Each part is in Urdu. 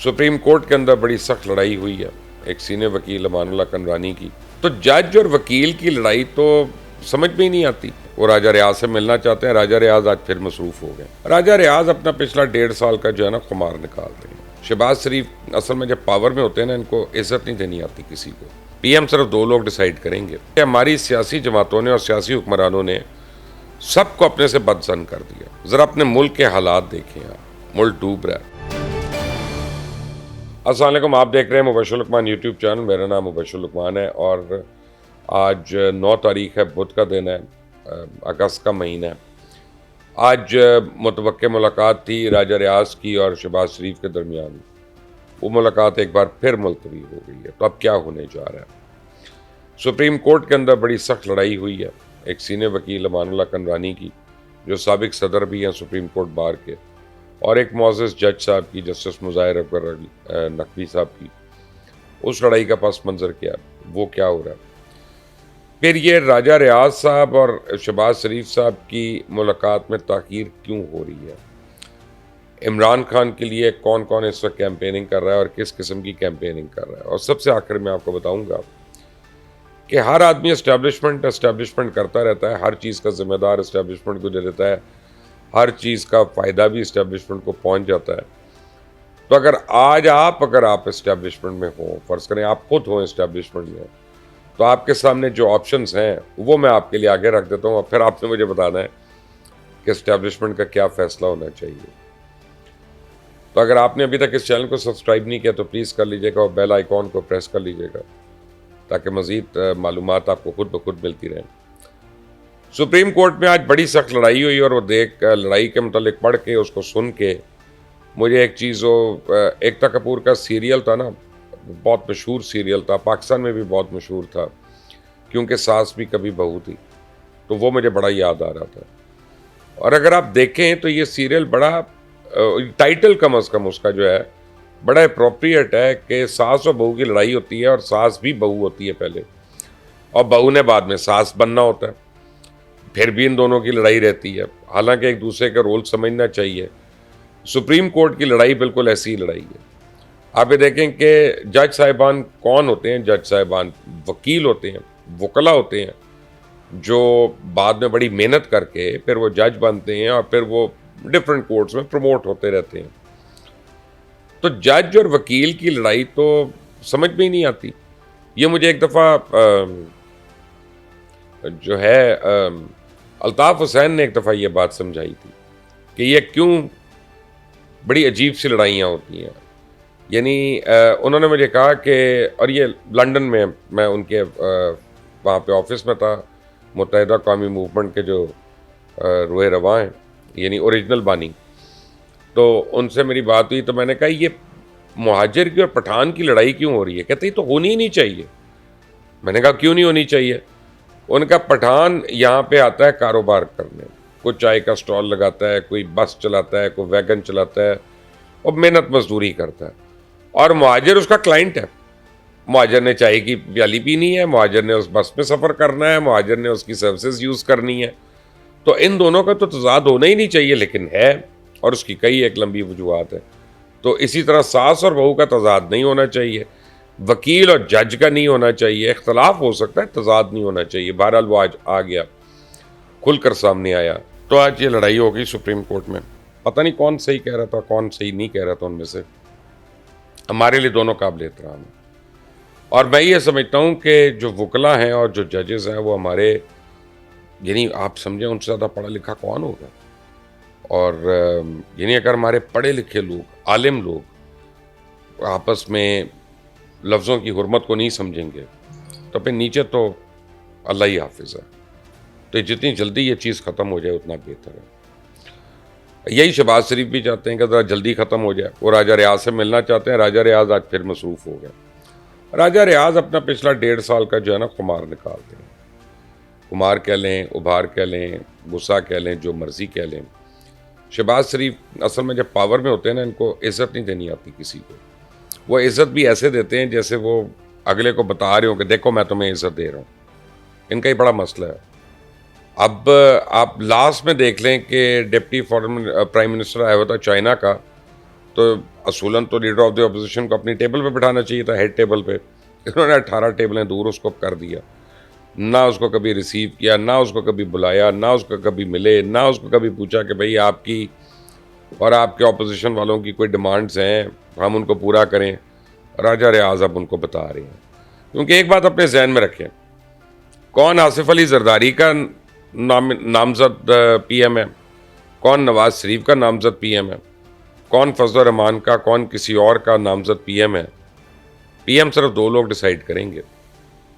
سپریم کورٹ کے اندر بڑی سخت لڑائی ہوئی ہے ایک سینئر وکیل امان اللہ قنرانی کی. تو جج اور وکیل کی لڑائی تو سمجھ میں ہی نہیں آتی. وہ راجہ ریاض سے ملنا چاہتے ہیں. راجہ ریاض آج پھر مصروف ہو گئے. راجہ ریاض اپنا پچھلا 1.5 سال کا جو ہے نا خمار نکالتے ہیں. شہباز شریف اصل میں جب پاور میں ہوتے ہیں نا ان کو عزت نہیں دینی آتی کسی کو. پی ایم صرف 2 لوگ ڈیسائیڈ کریں گے. ہماری سیاسی جماعتوں نے اور سیاسی حکمرانوں نے سب کو اپنے سے بدظن کر دیا. ذرا اپنے ملک کے حالات دیکھیں آپ. ملک ڈوب رہا ہے. السلام علیکم. آپ دیکھ رہے ہیں مبشر لقمان یوٹیوب چینل. میرا نام مبشر لقمان ہے اور آج 9 تاریخ ہے، بدھ کا دن ہے، اگست کا مہینہ ہے. آج متوقع ملاقات تھی راجہ ریاض کی اور شہباز شریف کے درمیان. وہ ملاقات ایک بار پھر ملتوی ہو گئی ہے. تو اب کیا ہونے جا رہا ہے؟ سپریم کورٹ کے اندر بڑی سخت لڑائی ہوئی ہے ایک سینئر وکیل امان اللہ قنرانی کی، جو سابق صدر بھی ہیں سپریم کورٹ بار کے، اور ایک معزز جج صاحب کی، جسٹس مظاہر اکبر نقوی صاحب کی. اس لڑائی کا پس منظر کیا، وہ کیا ہو رہا ہے؟ پھر یہ راجہ ریاض صاحب اور شہباز شریف صاحب کی ملاقات میں تاخیر کیوں ہو رہی ہے؟ عمران خان کے لیے کون کون اس وقت کیمپیننگ کر رہا ہے اور کس قسم کی کیمپیننگ کر رہا ہے؟ اور سب سے آخر میں آپ کو بتاؤں گا کہ ہر آدمی اسٹیبلشمنٹ کرتا رہتا ہے. ہر چیز کا ذمہ دار اسٹیبلشمنٹ کو دے دیتا ہے. ہر چیز کا فائدہ بھی اسٹیبلشمنٹ کو پہنچ جاتا ہے. تو اگر آپ اسٹیبلشمنٹ میں ہوں، فرض کریں آپ خود ہوں اسٹیبلشمنٹ میں، تو آپ کے سامنے جو آپشنز ہیں وہ میں آپ کے لیے آگے رکھ دیتا ہوں، اور پھر آپ نے مجھے بتانا ہے کہ اسٹیبلشمنٹ کا کیا فیصلہ ہونا چاہیے. تو اگر آپ نے ابھی تک اس چینل کو سبسکرائب نہیں کیا تو پلیز کر لیجیے گا اور بیل آئیکن کو پریس کر لیجیے گا تاکہ مزید معلومات آپ کو خود بخود ملتی رہیں. سپریم کورٹ میں آج بڑی سخت لڑائی ہوئی اور وہ لڑائی کے متعلق پڑھ کے اس کو سن کے مجھے ایک چیز، ایکتا کپور کا سیریل تھا نا، بہت مشہور سیریل تھا، پاکستان میں بھی بہت مشہور تھا کیونکہ ساس بھی کبھی بہو تھی، تو وہ مجھے بڑا یاد آ رہا تھا. اور اگر آپ دیکھیں تو یہ سیریل بڑا ٹائٹل کم از کم اس کا جو ہے بڑا اپروپریٹ ہے کہ ساس اور بہو کی لڑائی ہوتی ہے اور ساس بھی بہو ہوتی ہے پہلے، اور بہو نے بعد میں ساس بننا ہوتا ہے. پھر بھی ان دونوں کی لڑائی رہتی ہے، حالانکہ ایک دوسرے کا رول سمجھنا چاہیے. سپریم کورٹ کی لڑائی بالکل ایسی ہی لڑائی ہے. آپ یہ دیکھیں کہ جج صاحبان کون ہوتے ہیں؟ جج صاحبان وکیل ہوتے ہیں، وکلا ہوتے ہیں، جو بعد میں بڑی محنت کر کے پھر وہ جج بنتے ہیں اور پھر وہ ڈفرینٹ کورٹس میں پروموٹ ہوتے رہتے ہیں. تو جج اور وکیل کی لڑائی تو سمجھ میں ہی نہیں آتی. یہ مجھے ایک دفعہ جو ہے الطاف حسین نے ایک دفعہ یہ بات سمجھائی تھی کہ یہ کیوں بڑی عجیب سی لڑائیاں ہوتی ہیں. یعنی انہوں نے مجھے کہا کہ، اور یہ لنڈن میں ان کے وہاں پہ آفس میں تھا، متحدہ قومی موومنٹ کے جو روح رواں ہیں، یعنی اوریجنل بانی. تو ان سے میری بات ہوئی تو میں نے کہا یہ مہاجر کی اور پٹھان کی لڑائی کیوں ہو رہی ہے؟ کہتے ہی تو ہونی ہی نہیں چاہیے. میں نے کہا کیوں نہیں ہونی چاہیے؟ ان کا پٹھان یہاں پہ آتا ہے کاروبار کرنے، کوئی چائے کا سٹال لگاتا ہے، کوئی بس چلاتا ہے، کوئی ویگن چلاتا ہے اور محنت مزدوری کرتا ہے، اور مہاجر اس کا کلائنٹ ہے. مہاجر نے چائے کی پیالی پینی ہے، مہاجر نے اس بس میں سفر کرنا ہے، مہاجر نے اس کی سروسز یوز کرنی ہے. تو ان دونوں کا تو تضاد ہونا ہی نہیں چاہیے، لیکن ہے، اور اس کی کئی ایک لمبی وجوہات ہیں. تو اسی طرح ساس اور بہو کا تضاد نہیں ہونا چاہیے، وکیل اور جج کا نہیں ہونا چاہیے. اختلاف ہو سکتا ہے، تضاد نہیں ہونا چاہیے. بہرحال وہ آج آ گیا، کھل کر سامنے آیا. تو آج یہ لڑائی ہو گئی سپریم کورٹ میں. پتہ نہیں کون صحیح کہہ رہا تھا، کون صحیح نہیں کہہ رہا تھا. ان میں سے ہمارے لیے دونوں قابل احترام ہیں. اور میں یہ سمجھتا ہوں کہ جو وکلا ہیں اور جو ججز ہیں وہ ہمارے، یعنی آپ سمجھیں ان سے زیادہ پڑھا لکھا کون ہوگا؟ اور یعنی اگر ہمارے پڑھے لکھے لوگ، عالم لوگ آپس میں لفظوں کی حرمت کو نہیں سمجھیں گے تو پھر نیچے تو اللہ ہی حافظ ہے. تو جتنی جلدی یہ چیز ختم ہو جائے اتنا بہتر ہے. یہی شہباز شریف بھی چاہتے ہیں کہ ذرا جلدی ختم ہو جائے. وہ راجہ ریاض سے ملنا چاہتے ہیں. راجہ ریاض آج پھر مصروف ہو گئے. راجہ ریاض اپنا پچھلا 1.5 سال کا جو ہے نا خمار نکالتے ہیں. خمار کہہ لیں، ابھار کہہ لیں، غصہ کہہ لیں، جو مرضی کہہ لیں. شہباز شریف اصل میں جب پاور میں ہوتے ہیں نا ان کو عزت نہیں دینی آتی کسی کو. وہ عزت بھی ایسے دیتے ہیں جیسے وہ اگلے کو بتا رہے ہوں کہ دیکھو میں تمہیں عزت دے رہا ہوں. ان کا ہی بڑا مسئلہ ہے. اب آپ لاسٹ میں دیکھ لیں کہ ڈپٹی فارن پرائم منسٹر آیا ہوا تھا چائنا کا، تو اصولاً تو لیڈر آف دی اپوزیشن کو اپنی ٹیبل پہ بٹھانا چاہیے تھا، ہیڈ ٹیبل پہ. انہوں نے 18 ٹیبلیں دور اس کو کر دیا. نہ اس کو کبھی ریسیو کیا، نہ اس کو کبھی بلایا، نہ اس کو کبھی ملے، نہ اس کو کبھی پوچھا کہ بھئی آپ کی اور آپ کے اپوزیشن والوں کی کوئی ڈیمانڈز ہیں، ہم ان کو پورا کریں. راجہ ریاض اب ان کو بتا رہے ہیں. کیونکہ ایک بات اپنے ذہن میں رکھیں، کون آصف علی زرداری کا نامزد پی ایم ہے، کون نواز شریف کا نامزد پی ایم ہے، کون فضل الرحمان کا، کون کسی اور کا نامزد پی ایم ہے. پی ایم صرف 2 لوگ ڈیسائیڈ کریں گے،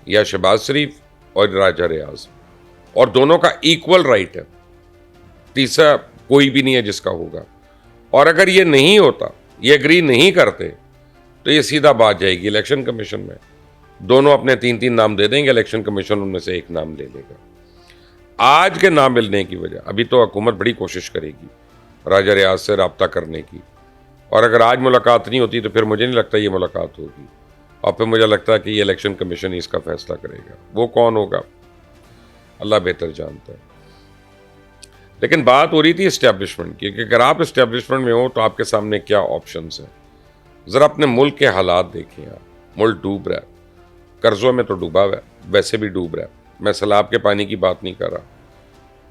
یا شہباز شریف اور راجہ ریاض، اور دونوں کا ایکول رائٹ ہے. تیسرا کوئی بھی نہیں ہے جس کا ہوگا. اور اگر یہ نہیں ہوتا، یہ اگری نہیں کرتے، تو یہ سیدھا بات جائے گی الیکشن کمیشن میں. دونوں اپنے 3 نام دے دیں گے، الیکشن کمیشن ان میں سے ایک نام لے لے گا. آج کے نام ملنے کی وجہ، ابھی تو حکومت بڑی کوشش کرے گی راجہ ریاض سے رابطہ کرنے کی، اور اگر آج ملاقات نہیں ہوتی تو پھر مجھے نہیں لگتا یہ ملاقات ہوگی، اور پھر مجھے لگتا ہے کہ یہ الیکشن کمیشن ہی اس کا فیصلہ کرے گا. وہ کون ہوگا اللہ بہتر جانتا ہے. لیکن بات ہو رہی تھی اسٹیبلشمنٹ کی، کہ اگر آپ اسٹیبلشمنٹ میں ہو تو آپ کے سامنے کیا آپشنز ہیں. ذرا اپنے ملک کے حالات دیکھیں. آپ ملک ڈوب رہا ہے، قرضوں میں تو ڈوبا ہوا ہے، ویسے بھی ڈوب رہا ہے. میں سیلاب کے پانی کی بات نہیں کر رہا،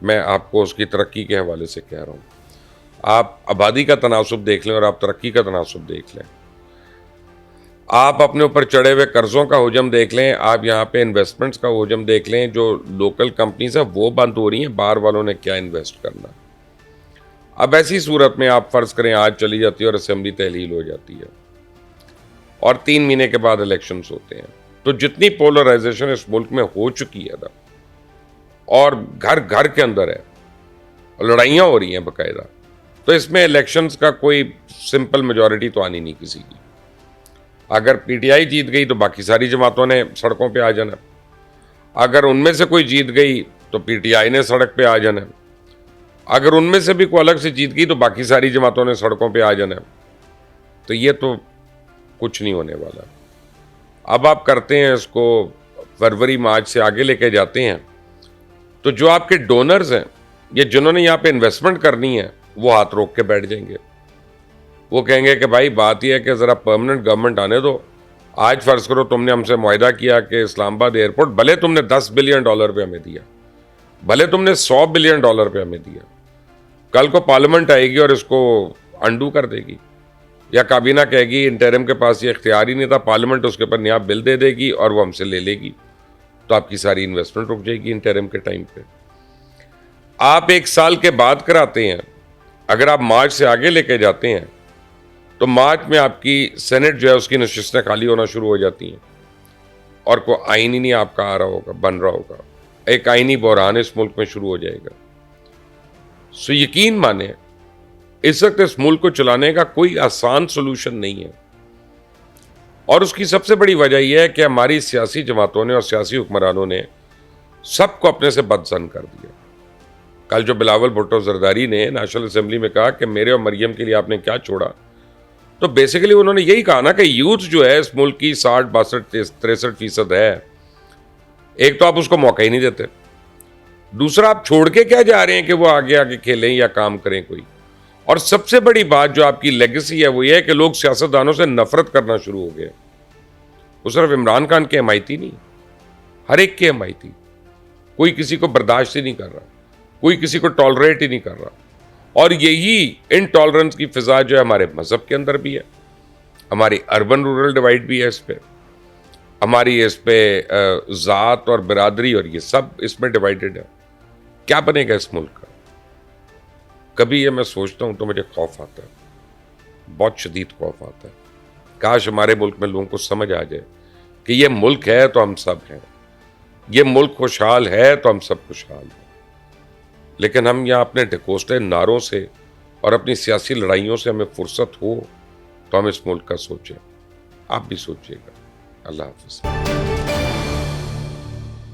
میں آپ کو اس کی ترقی کے حوالے سے کہہ رہا ہوں. آپ آبادی کا تناسب دیکھ لیں اور آپ ترقی کا تناسب دیکھ لیں. آپ اپنے اوپر چڑھے ہوئے قرضوں کا حجم دیکھ لیں، آپ یہاں پہ انویسٹمنٹس کا حجم دیکھ لیں. جو لوکل کمپنیز ہیں وہ بند ہو رہی ہیں، باہر والوں نے کیا انویسٹ کرنا. اب ایسی صورت میں آپ فرض کریں آج چلی جاتی ہے اور اسمبلی تحلیل ہو جاتی ہے، اور 3 مہینے کے بعد الیکشنز ہوتے ہیں، تو جتنی پولرائزیشن اس ملک میں ہو چکی ہے نا، اور گھر گھر کے اندر ہے، لڑائیاں ہو رہی ہیں باقاعدہ، تو اس میں الیکشنز کا کوئی سمپل میجورٹی تو آنی نہیں کسی کی. اگر پی ٹی آئی جیت گئی تو باقی ساری جماعتوں نے سڑکوں پہ آ جانا. اگر ان میں سے کوئی جیت گئی تو پی ٹی آئی نے سڑک پہ آ جانا. اگر ان میں سے بھی کوئی الگ سے جیت گئی تو باقی ساری جماعتوں نے سڑکوں پہ آ جانا. تو یہ تو کچھ نہیں ہونے والا. اب آپ کرتے ہیں اس کو فروری مارچ سے آگے لے کے جاتے ہیں، تو جو آپ کے ڈونرز ہیں، یہ جنہوں نے یہاں پہ انویسٹمنٹ کرنی ہے، وہ ہاتھ روک کے بیٹھ جائیں گے. وہ کہیں گے کہ بھائی بات یہ ہے کہ ذرا پرماننٹ گورنمنٹ آنے دو. آج فرض کرو تم نے ہم سے معاہدہ کیا کہ اسلام آباد ایئرپورٹ بھلے تم نے $10 بلین پہ ہمیں دیا، بھلے تم نے $100 بلین پہ ہمیں دیا، کل کو پارلیمنٹ آئے گی اور اس کو انڈو کر دے گی، یا کابینہ کہے گی انٹرم کے پاس یہ اختیار ہی نہیں تھا، پارلیمنٹ اس کے اوپر نیا بل دے دے گی اور وہ ہم سے لے لے گی، تو آپ کی ساری انویسٹمنٹ رک جائے گی انٹرم کے ٹائم پہ. آپ 1 سال کے بعد کراتے ہیں. اگر آپ مارچ سے آگے لے کے جاتے ہیں تو مارچ میں آپ کی سینٹ جو ہے اس کی نشستیں خالی ہونا شروع ہو جاتی ہیں، اور کوئی آئین ہی نہیں آپ کا آ رہا ہوگا، بن رہا ہوگا. ایک آئینی بحران اس ملک میں شروع ہو جائے گا. سو یقین مانیں اس وقت اس ملک کو چلانے کا کوئی آسان سولوشن نہیں ہے. اور اس کی سب سے بڑی وجہ یہ ہے کہ ہماری سیاسی جماعتوں نے اور سیاسی حکمرانوں نے سب کو اپنے سے بدظن کر دیا. کل جو بلاول بھٹو زرداری نے نیشنل اسمبلی میں کہا کہ میرے اور مریم کے لیے آپ نے کیا چھوڑا، تو بیسیکلی انہوں نے یہی کہا نا کہ یوتھ جو ہے اس ملک کی 60-62-63% ہے. ایک تو آپ اس کو موقع ہی نہیں دیتے، دوسرا آپ چھوڑ کے کیا جا رہے ہیں کہ وہ آگے آگے کھیلیں یا کام کریں کوئی. اور سب سے بڑی بات جو آپ کی لیگیسی ہے وہ یہ ہے کہ لوگ سیاستدانوں سے نفرت کرنا شروع ہو گئے. وہ صرف عمران خان کے حمایتی نہیں، ہر ایک کے حمایتی. کوئی کسی کو برداشت ہی نہیں کر رہا، کوئی کسی کو ٹالریٹ ہی نہیں کر رہا. اور یہی انٹالرنس کی فضا جو ہے ہمارے مذہب کے اندر بھی ہے، ہماری اربن رورل ڈیوائڈ بھی ہے اس پہ، ہماری اس پہ ذات اور برادری اور یہ سب اس میں ڈیوائیڈڈ ہے. کیا بنے گا اس ملک کا؟ کبھی یہ میں سوچتا ہوں تو مجھے خوف آتا ہے، بہت شدید خوف آتا ہے. کاش ہمارے ملک میں لوگوں کو سمجھ آ جائے کہ یہ ملک ہے تو ہم سب ہیں، یہ ملک خوشحال ہے تو ہم سب خوشحال ہیں. لیکن ہم یہاں اپنے ڈھکوسلے نعروں سے اور اپنی سیاسی لڑائیوں سے ہمیں فرصت ہو تو ہم اس ملک کا سوچیں. آپ بھی سوچیے گا. اللہ حافظ.